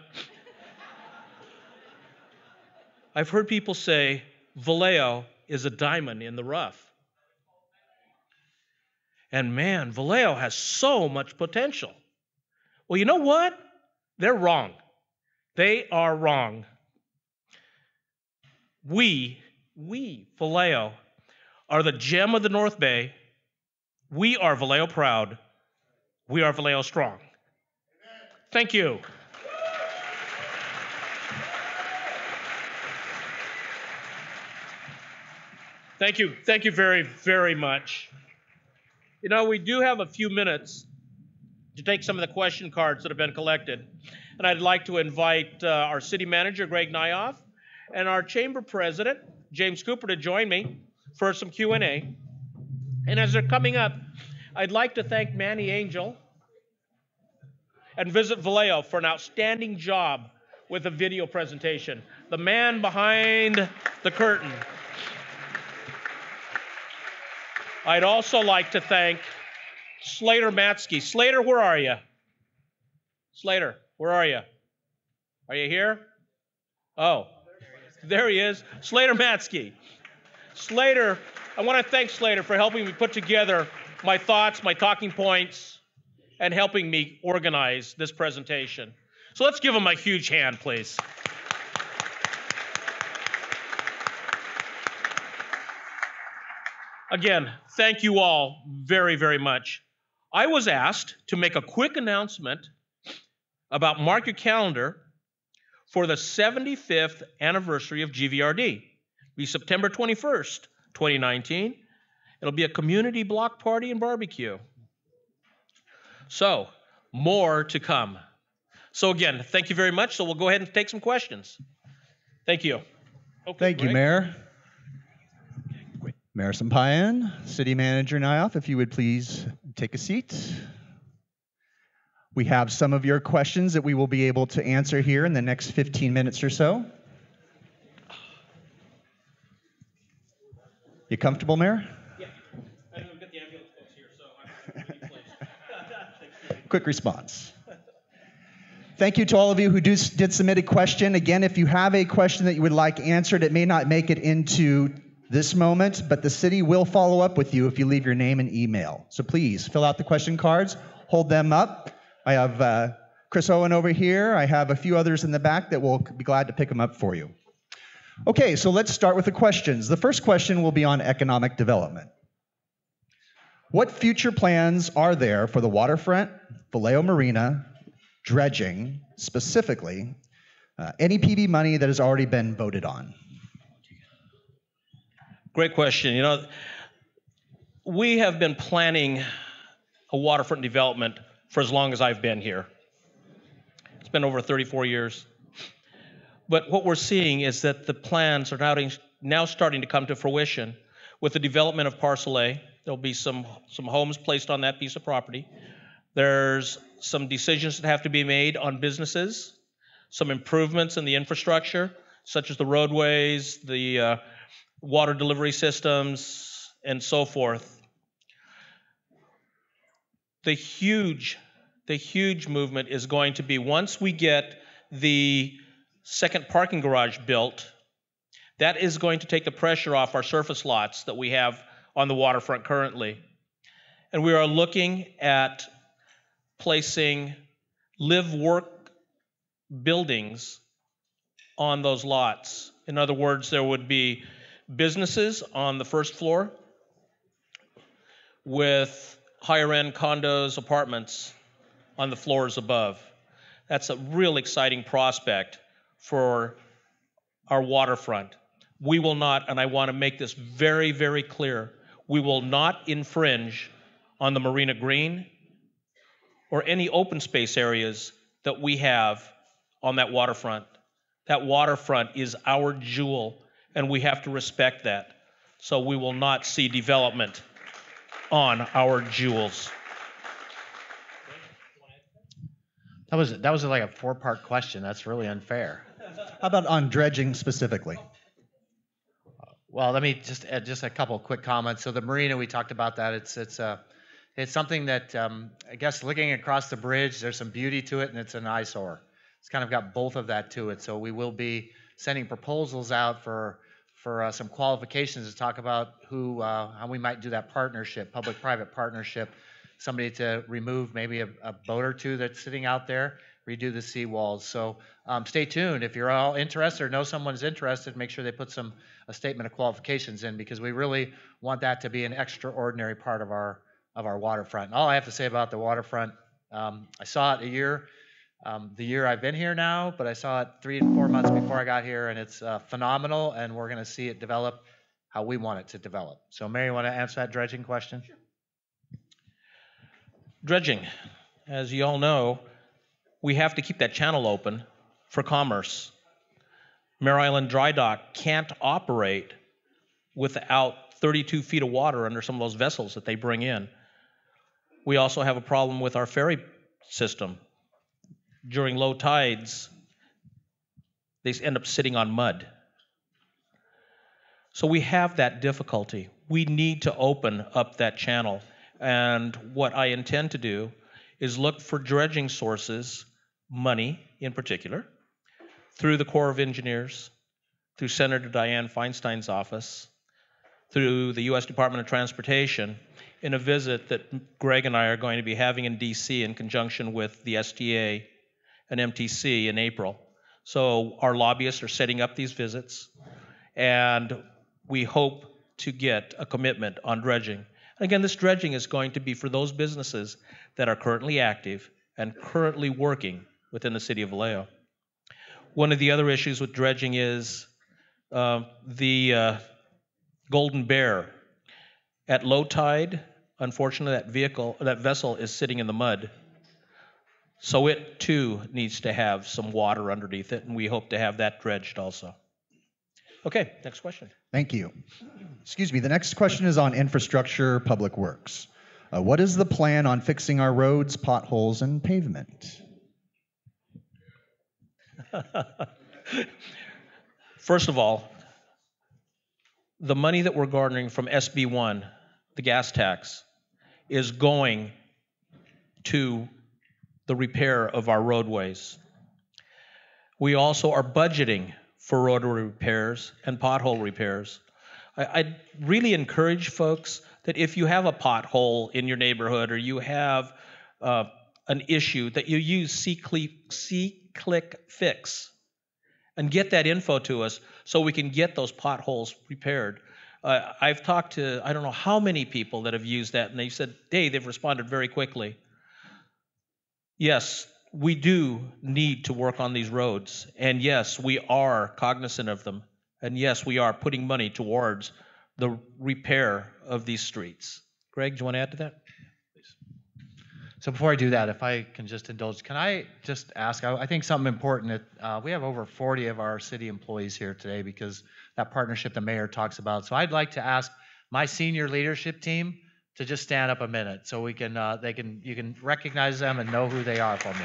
I've heard people say, Vallejo is a diamond in the rough. And man, Vallejo has so much potential. Well, you know what? They're wrong. They are wrong. We, Vallejo, are the gem of the North Bay. We are Vallejo proud. We are Vallejo strong. Thank you. Thank you. Thank you very, very much. We do have a few minutes to take some of the question cards that have been collected. And I'd like to invite our city manager, Greg Nyoff, and our chamber president, James Cooper, to join me for some Q&A. And as they're coming up, I'd like to thank Manny Angel and Visit Vallejo for an outstanding job with a video presentation. The man behind the curtain. I'd also like to thank Slater Matsky. Slater, where are you? Slater, where are you? Are you here? Oh, there he is. Slater Matsky. Slater, I want to thank Slater for helping me put together my thoughts, my talking points, and helping me organize this presentation. So let's give him a huge hand, please. Again, thank you all very, very much. I was asked to make a quick announcement about mark your calendar for the 75th anniversary of GVRD. It'll be September 21st, 2019. It'll be a community block party and barbecue. So, more to come. So again, thank you very much. So we'll go ahead and take some questions. Thank you. Okay, thank you, Greg. Mayor. Mayor Sampayan, City Manager Nyoff, if you would please take a seat. We have some of your questions that we will be able to answer here in the next 15 minutes or so. You comfortable, Mayor? Yeah. I don't get the ambulance folks here, so I'm in place. Quick response. Thank you to all of you who did submit a question. Again, if you have a question that you would like answered, it may not make it into this moment, but the city will follow up with you if you leave your name and email. So please fill out the question cards, hold them up. I have Chris Owen over here. I have a few others in the back that will be glad to pick them up for you. Okay, so let's start with the questions. The first question will be on economic development. What future plans are there for the waterfront, Vallejo Marina, dredging, specifically, any PB money that has already been voted on? Great question. You know, we have been planning a waterfront development for as long as I've been here. It's been over 34 years. But what we're seeing is that the plans are now starting to come to fruition with the development of Parcel A. There'll be some homes placed on that piece of property. There's some decisions that have to be made on businesses, some improvements in the infrastructure, such as the roadways, the water delivery systems, and so forth. The huge movement is going to be once we get the second parking garage built, that is going to take the pressure off our surface lots that we have on the waterfront currently. And we are looking at placing live-work buildings on those lots. In other words, there would be businesses on the first floor with higher-end condos, apartments on the floors above. That's a real exciting prospect for our waterfront. We will not, and I want to make this very, very clear, we will not infringe on the Marina Green or any open space areas that we have on that waterfront. That waterfront is our jewel, and we have to respect that. So we will not see development on our jewels. That was like a four-part question. That's really unfair. How about on dredging specifically? Well, let me just add just a couple quick comments. So the marina, we talked about that. It's something that I guess looking across the bridge, there's some beauty to it, and it's an eyesore. It's kind of got both of that to it. So we will be sending proposals out for some qualifications to talk about how we might do that partnership, public-private partnership. Somebody to remove maybe a boat or two that's sitting out there, redo the seawalls. So stay tuned. If you're all interested or know someone's interested, make sure they put a statement of qualifications in, because we really want that to be an extraordinary part of our waterfront. And all I have to say about the waterfront, I saw it the year I've been here now, but I saw it 3 and 4 months before I got here, and it's phenomenal, and we're going to see it develop how we want it to develop. So Mary, you want to answer that dredging question? Sure. Dredging, as you all know, we have to keep that channel open for commerce. Mare Island Dry Dock can't operate without 32 feet of water under some of those vessels that they bring in. We also have a problem with our ferry system. During low tides, they end up sitting on mud. So we have that difficulty. We need to open up that channel. And what I intend to do is look for dredging sources, money in particular, through the Corps of Engineers, through Senator Dianne Feinstein's office, through the U.S. Department of Transportation, in a visit that Greg and I are going to be having in D.C. in conjunction with the STA and MTC in April. So our lobbyists are setting up these visits, and we hope to get a commitment on dredging. Again, this dredging is going to be for those businesses that are currently active and currently working within the city of Vallejo. One of the other issues with dredging is the Golden Bear. At low tide, unfortunately, that vessel is sitting in the mud. So it too needs to have some water underneath it, and we hope to have that dredged also. Okay, next question. Thank you. Excuse me, the next question is on infrastructure, public works. What is the plan on fixing our roads, potholes, and pavement? First of all, the money that we're garnering from SB1, the gas tax, is going to the repair of our roadways. We also are budgeting for roadway repairs and pothole repairs. I'd really encourage folks that if you have a pothole in your neighborhood or you have an issue, that you use C-Click Fix and get that info to us so we can get those potholes repaired. I've talked to I don't know how many people that have used that, and they said, hey, they've responded very quickly. Yes, we do need to work on these roads, and yes, we are cognizant of them, and yes, we are putting money towards the repair of these streets. Greg, do you want to add to that? So before I do that, if I can just indulge, can I just ask, I think something important that we have over 40 of our city employees here today because that partnership the mayor talks about. So I'd like to ask my senior leadership team to just stand up a minute so we can, you can recognize them and know who they are for me.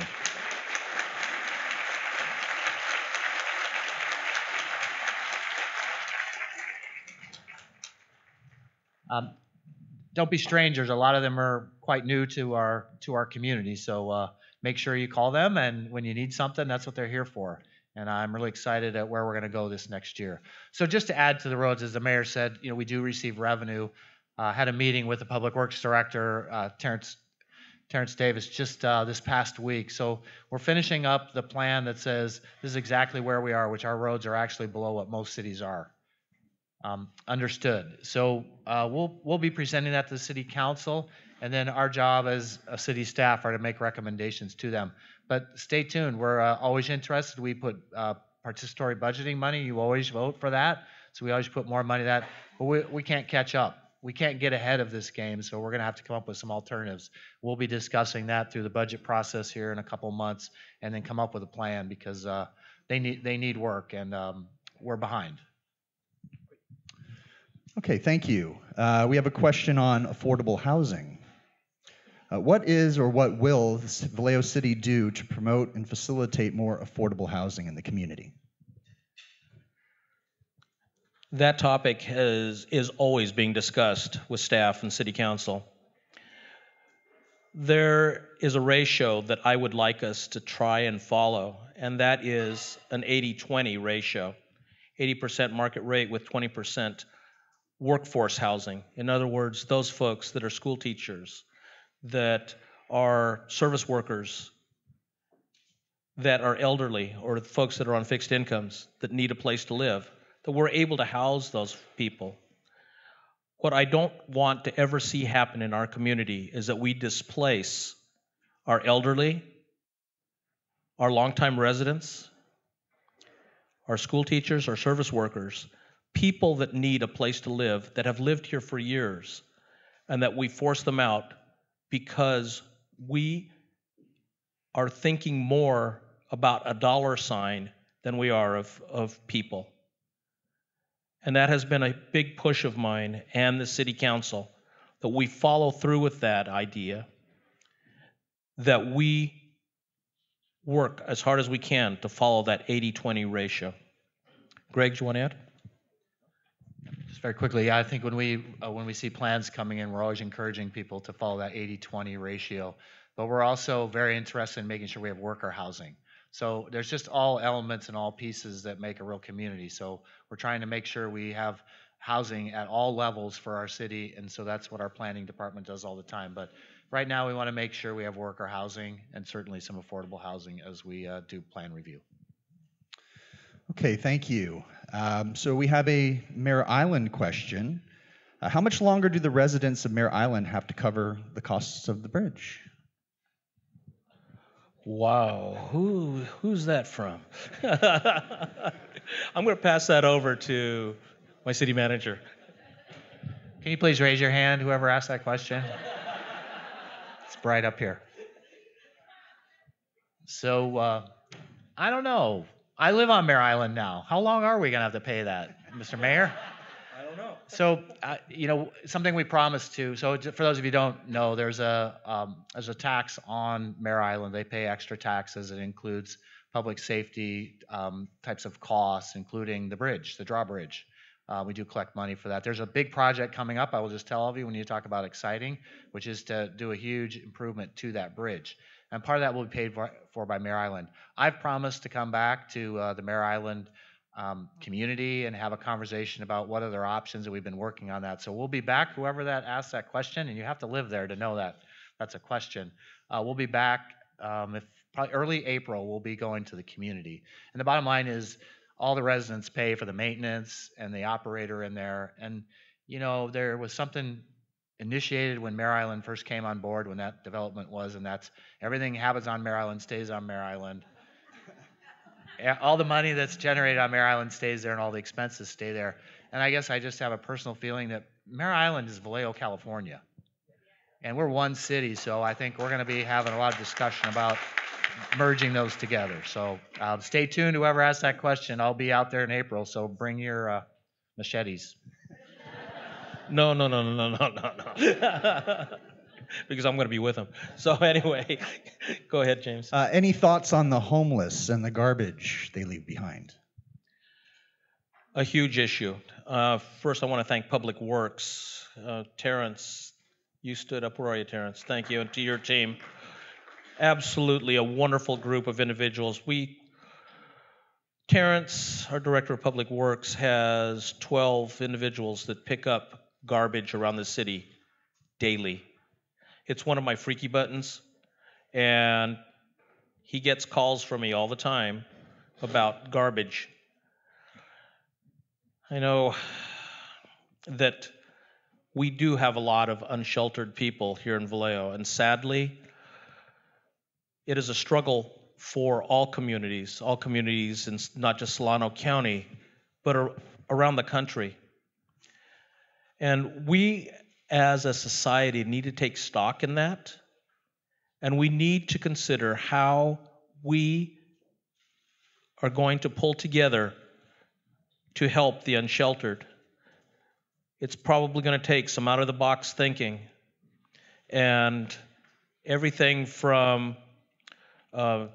Don't be strangers. A lot of them are quite new to our community. So make sure you call them, and when you need something, that's what they're here for. And I'm really excited at where we're going to go this next year. So just to add to the roads, as the mayor said, we do receive revenue. Had a meeting with the Public Works Director, Terrence Davis, just this past week. So we're finishing up the plan that says this is exactly where we are, which our roads are actually below what most cities are. Understood. So we'll be presenting that to the city council, and then our job as a city staff are to make recommendations to them. But stay tuned. We're always interested. We put participatory budgeting money. You always vote for that. So we always put more money to that. But we can't catch up. We can't get ahead of this game, so we're going to have to come up with some alternatives. We'll be discussing that through the budget process here in a couple months, and then come up with a plan because they need work, and we're behind. Okay, thank you. We have a question on affordable housing. What is or what will Vallejo City do to promote and facilitate more affordable housing in the community? That topic is always being discussed with staff and city council. There is a ratio that I would like us to try and follow, and that is an 80-20 ratio. 80% market rate with 20% workforce housing. In other words, those folks that are school teachers, that are service workers, that are elderly, or folks that are on fixed incomes that need a place to live, that we're able to house those people. What I don't want to ever see happen in our community is that we displace our elderly, our longtime residents, our school teachers, our service workers, people that need a place to live, that have lived here for years, and that we force them out because we are thinking more about a dollar sign than we are of people. And that has been a big push of mine and the city council, that we follow through with that idea, that we work as hard as we can to follow that 80-20 ratio. Greg, do you want to add? Just very quickly, yeah, I think when we see plans coming in, we're always encouraging people to follow that 80-20 ratio. But we're also very interested in making sure we have worker housing. So there's just all elements and all pieces that make a real community. So we're trying to make sure we have housing at all levels for our city, and so that's what our planning department does all the time. But right now we want to make sure we have worker housing and certainly some affordable housing as we do plan review. Okay, thank you. So we have a Mare Island question. How much longer do the residents of Mare Island have to cover the costs of the bridge? Wow, who's that from? I'm going to pass that over to my city manager. Can you please raise your hand, whoever asked that question? It's bright up here. So, I don't know. I live on Mare Island now. How long are we going to have to pay that, Mr. Mayor? I don't know. So, something we promised to. So, for those of you who don't know, there's a tax on Mare Island. They pay extra taxes. It includes public safety types of costs, including the bridge, the drawbridge. We do collect money for that. There's a big project coming up. I will just tell all of you when you talk about exciting, which is to do a huge improvement to that bridge. And part of that will be paid for by Mare Island. I've promised to come back to the Mare Island community and have a conversation about what other options, and we've been working on that. So we'll be back, whoever that asked that question, and you have to live there to know that that's a question. We'll be back if probably early April, we'll be going to the community. And the bottom line is all the residents pay for the maintenance and the operator in there. And, you know, there was something initiated when Mare Island first came on board, when that development was, and that's everything happens on Mare Island stays on Mare Island. All the money that's generated on Mare Island stays there, and all the expenses stay there. And I guess I just have a personal feeling that Mare Island is Vallejo, California. And we're one city, so I think we're going to be having a lot of discussion about merging those together. So stay tuned, whoever asked that question. I'll be out there in April, so bring your machetes. No. Because I'm going to be with him. So anyway, go ahead, James. Any thoughts on the homeless and the garbage they leave behind? A huge issue. First, I want to thank Public Works. Terrence, you stood up. Where are you, Terrence? Thank you, and to your team. Absolutely a wonderful group of individuals. Terrence, our Director of Public Works, has 12 individuals that pick up garbage around the city daily. It's one of my freaky buttons, and he gets calls from me all the time about garbage. I know that we do have a lot of unsheltered people here in Vallejo, and sadly, it is a struggle for all communities in not just Solano County, but around the country. And we, as a society, need to take stock in that, and we need to consider how we are going to pull together to help the unsheltered. It's probably going to take some out-of-the-box thinking, and everything from an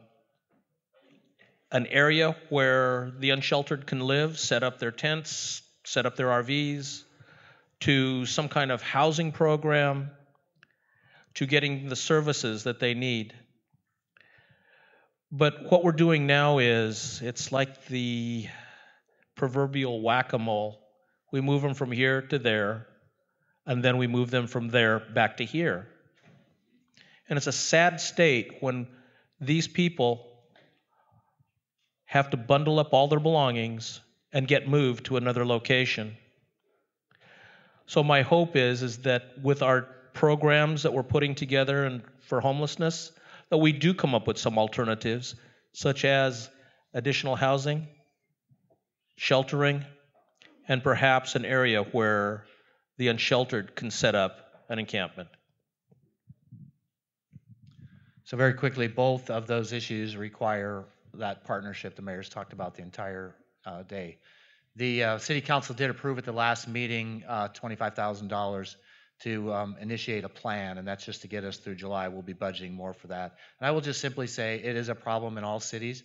area where the unsheltered can live, set up their tents, set up their RVs, to some kind of housing program, to getting the services that they need. But what we're doing now is, it's like the proverbial whack-a-mole. We move them from here to there, and then we move them from there back to here. And it's a sad state when these people have to bundle up all their belongings and get moved to another location. So my hope is that with our programs that we're putting together and for homelessness, that we do come up with some alternatives, such as additional housing, sheltering, and perhaps an area where the unsheltered can set up an encampment. So very quickly, both of those issues require that partnership the mayor's talked about the entire day. The City Council did approve at the last meeting $25,000 to initiate a plan, and that's just to get us through July. We'll be budgeting more for that. And I will just simply say it is a problem in all cities,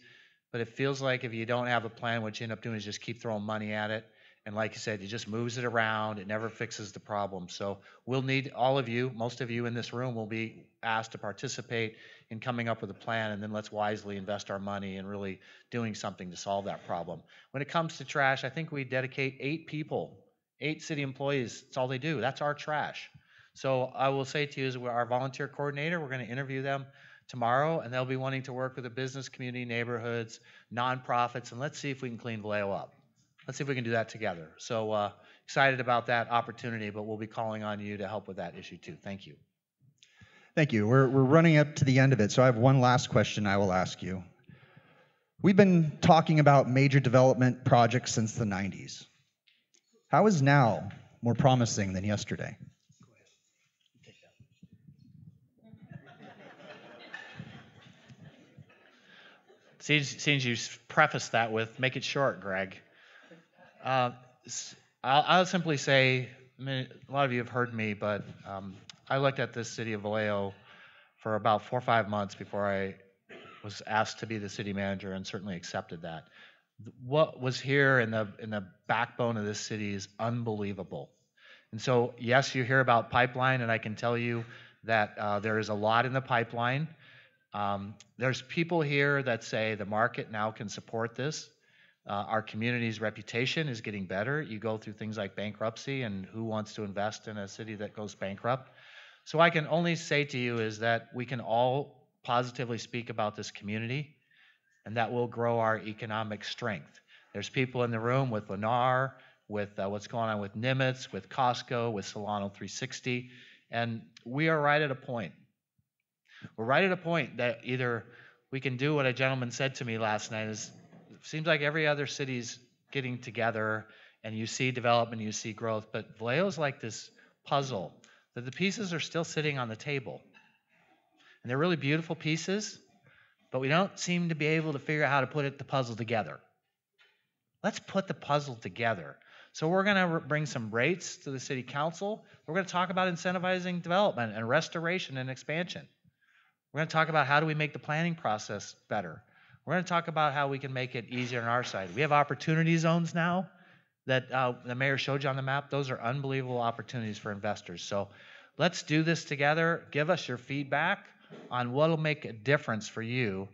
but it feels like if you don't have a plan, what you end up doing is just keep throwing money at it. And like you said, it just moves it around. It never fixes the problem. So we'll need all of you, most of you in this room will be asked to participate in coming up with a plan, and then let's wisely invest our money in really doing something to solve that problem. When it comes to trash, I think we dedicate 8 people, 8 city employees. That's all they do. That's our trash. So I will say to you, as our volunteer coordinator, we're going to interview them tomorrow, and they'll be wanting to work with the business community, neighborhoods, nonprofits, and let's see if we can clean Vallejo up. Let's see if we can do that together. So excited about that opportunity, but we'll be calling on you to help with that issue too. Thank you. Thank you. We're running up to the end of it, so I have one last question I will ask you. We've been talking about major development projects since the 90s. How is now more promising than yesterday? Seems you prefaced that with, make it short, Greg. I'll simply say, I mean, a lot of you have heard me, but I looked at this city of Vallejo for about 4 or 5 months before I was asked to be the city manager, and certainly accepted that. What was here in the backbone of this city is unbelievable. And so, yes, you hear about pipeline, and I can tell you that there is a lot in the pipeline. There's people here that say the market now can support this. Our community's reputation is getting better. You go through things like bankruptcy, and who wants to invest in a city that goes bankrupt? So I can only say to you is that we can all positively speak about this community, and that will grow our economic strength. There's people in the room with Lennar, with what's going on with Nimitz, with Costco, with Solano 360, and we are right at a point. We're right at a point that either we can do what a gentleman said to me last night is, it seems like every other city's getting together and you see development, you see growth, but Vallejo's like this puzzle that the pieces are still sitting on the table. And they're really beautiful pieces, but we don't seem to be able to figure out how to put the puzzle together. Let's put the puzzle together. So we're going to bring some rates to the city council. We're going to talk about incentivizing development and restoration and expansion. We're going to talk about how do we make the planning process better. We're going to talk about how we can make it easier on our side. We have opportunity zones now that the mayor showed you on the map. Those are unbelievable opportunities for investors. So let's do this together. Give us your feedback on what will make a difference for you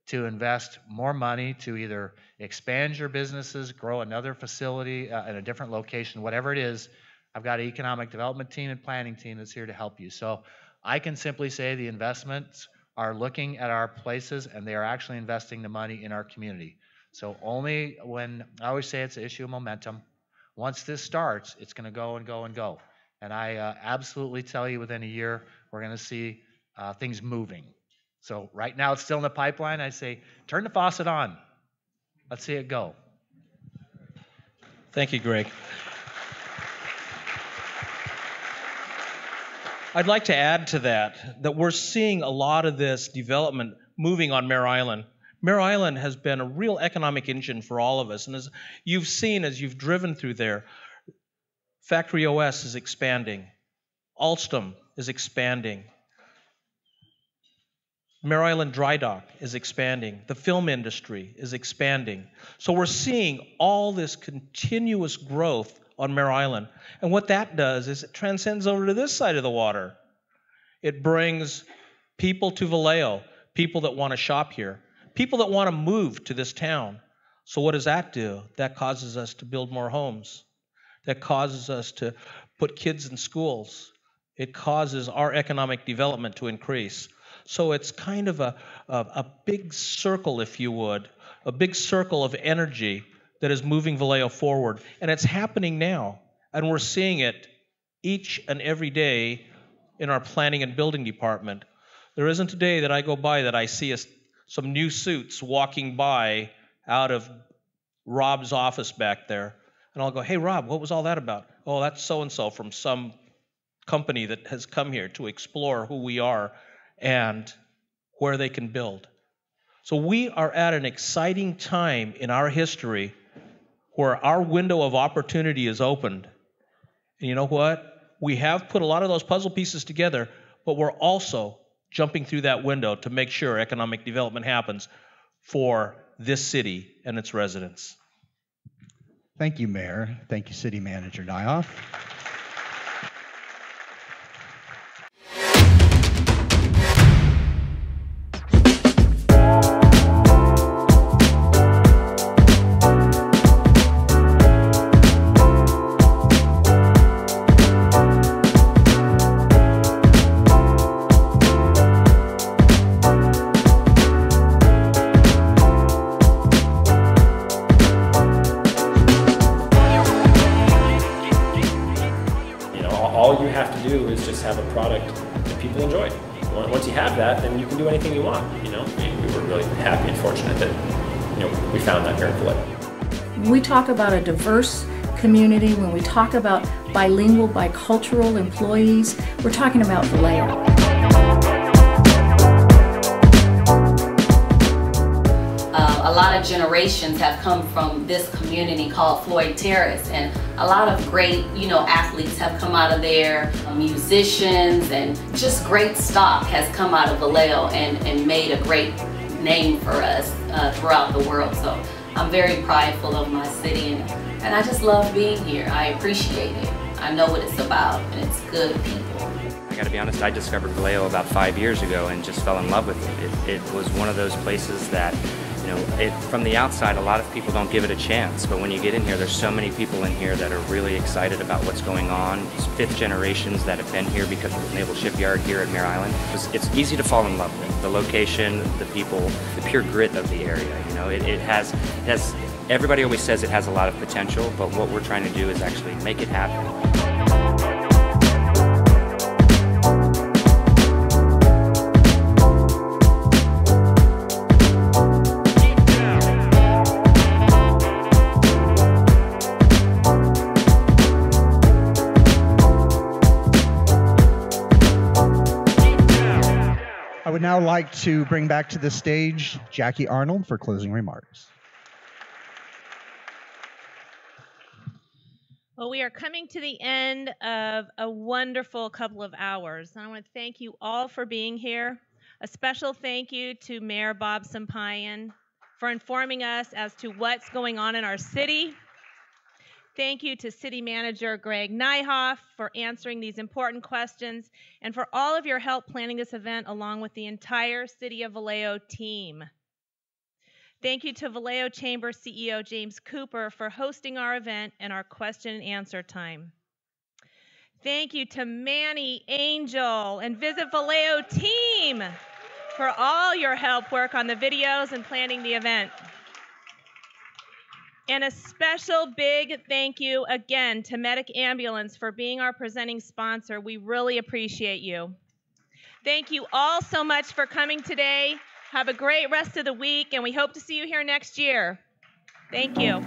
to invest more money to either expand your businesses, grow another facility in a different location, whatever it is. I've got an economic development team and planning team that's here to help you. So I can simply say the investments are looking at our places and they are actually investing the money in our community. So only when, I always say it's an issue of momentum. Once this starts, it's going to go and go and go. And I absolutely tell you within a year, we're going to see things moving. So right now it's still in the pipeline. I say, turn the faucet on. Let's see it go. Thank you, Greg. I'd like to add to that we're seeing a lot of this development moving on Mare Island. Mare Island has been a real economic engine for all of us. And as you've seen, as you've driven through there, Factory OS is expanding. Alstom is expanding. Mare Island Dry Dock is expanding. The film industry is expanding. So we're seeing all this continuous growth on Mare Island. And what that does is it transcends over to this side of the water. It brings people to Vallejo, people that want to shop here, people that want to move to this town. So what does that do? That causes us to build more homes. That causes us to put kids in schools. It causes our economic development to increase. So it's kind of a big circle, if you would, a big circle of energy that is moving Vallejo forward. And it's happening now. And we're seeing it each and every day in our planning and building department. There isn't a day that I go by that I see some new suits walking by out of Rob's office back there. And I'll go, hey, Rob, what was all that about? Oh, that's so-and-so from some company that has come here to explore who we are and where they can build. So we are at an exciting time in our history where our window of opportunity is opened. And you know what? We have put a lot of those puzzle pieces together, but we're also jumping through that window to make sure economic development happens for this city and its residents. Thank you, Mayor. Thank you, City Manager Nyhoff. All you have to do is just have a product that people enjoy. Once you have that, then you can do anything you want. You know, we were really happy and fortunate that we found that here in Vallejo. When we talk about a diverse community, when we talk about bilingual, bicultural employees, we're talking about Vallejo. A lot of generations have come from this community called Floyd Terrace, and a lot of great, athletes have come out of there, musicians, and just great stock has come out of Vallejo and made a great name for us throughout the world. So I'm very prideful of my city, and I just love being here. I appreciate it. I know what it's about, and it's good people. I gotta be honest, I discovered Vallejo about 5 years ago and just fell in love with it. It was one of those places that You know, from the outside, a lot of people don't give it a chance, but when you get in here, there's so many people in here that are really excited about what's going on. It's fifth generations that have been here because of the Naval Shipyard here at Mare Island. It's easy to fall in love with the location, the people, the pure grit of the area. You know, it has. Everybody always says it has a lot of potential, but what we're trying to do is actually make it happen. I would now like to bring back to the stage Jackie Arnold for closing remarks. Well, we are coming to the end of a wonderful couple of hours. And I want to thank you all for being here. A special thank you to Mayor Bob Sampayan for informing us as to what's going on in our city. Thank you to City Manager Greg Nyhoff for answering these important questions and for all of your help planning this event along with the entire City of Vallejo team. Thank you to Vallejo Chamber CEO James Cooper for hosting our event and our question and answer time. Thank you to Manny, Angel, and Visit Vallejo team for all your help work on the videos and planning the event. And a special big thank you again to Medic Ambulance for being our presenting sponsor. We really appreciate you. Thank you all so much for coming today. Have a great rest of the week, and we hope to see you here next year. Thank you.